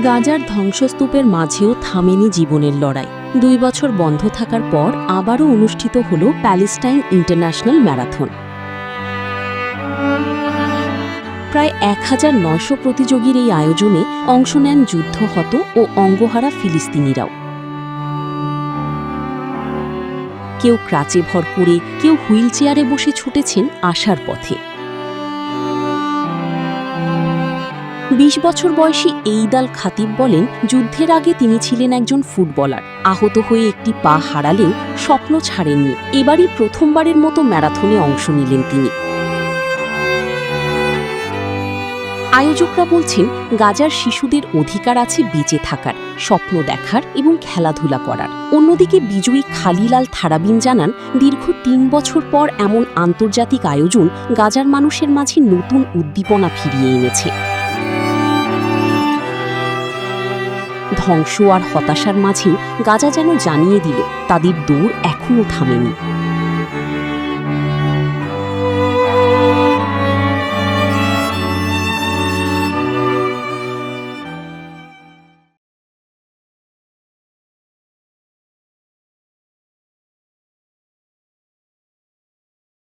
গাজার ধ্বংসস্তূপের মাঝেও থামেনি জীবনের লড়াই। ২ বছর বন্ধ থাকার পর আবারও অনুষ্ঠিত হল প্যালেস্টাইন ইন্টারন্যাশনাল ম্যারাথন। প্রায় ১৯০০ প্রতিযোগীর এই আয়োজনে অংশ নেন যুদ্ধহত ও অঙ্গহারা ফিলিস্তিনিরাও। কেউ ক্রাচে ভর করে, কেউ হুইল চেয়ারে বসে ছুটেছেন আশার পথে। ২০ বছর বয়সী এইদাল খাতিব বলেন, যুদ্ধের আগে তিনি ছিলেন একজন ফুটবলার। আহত হয়ে একটি পা হারালেও স্বপ্ন ছাড়েননি। এবারই প্রথমবারের মতো ম্যারাথনে অংশ নিলেন তিনি। আয়োজকরা বলছেন, গাজার শিশুদের অধিকার আছে বেঁচে থাকার, স্বপ্ন দেখার এবং খেলাধুলা করার। অন্যদিকে বিজয়ী খালিল আল থারাবিন জানান, দীর্ঘ ৩ বছর পর এমন আন্তর্জাতিক আয়োজন গাজার মানুষের মাঝে নতুন উদ্দীপনা ফিরিয়ে এনেছে। ধ্বংস আর হতাশার মাঝেও গাজা যেন জানিয়ে দিল, তাদের দৌড় এখনও থামেনি।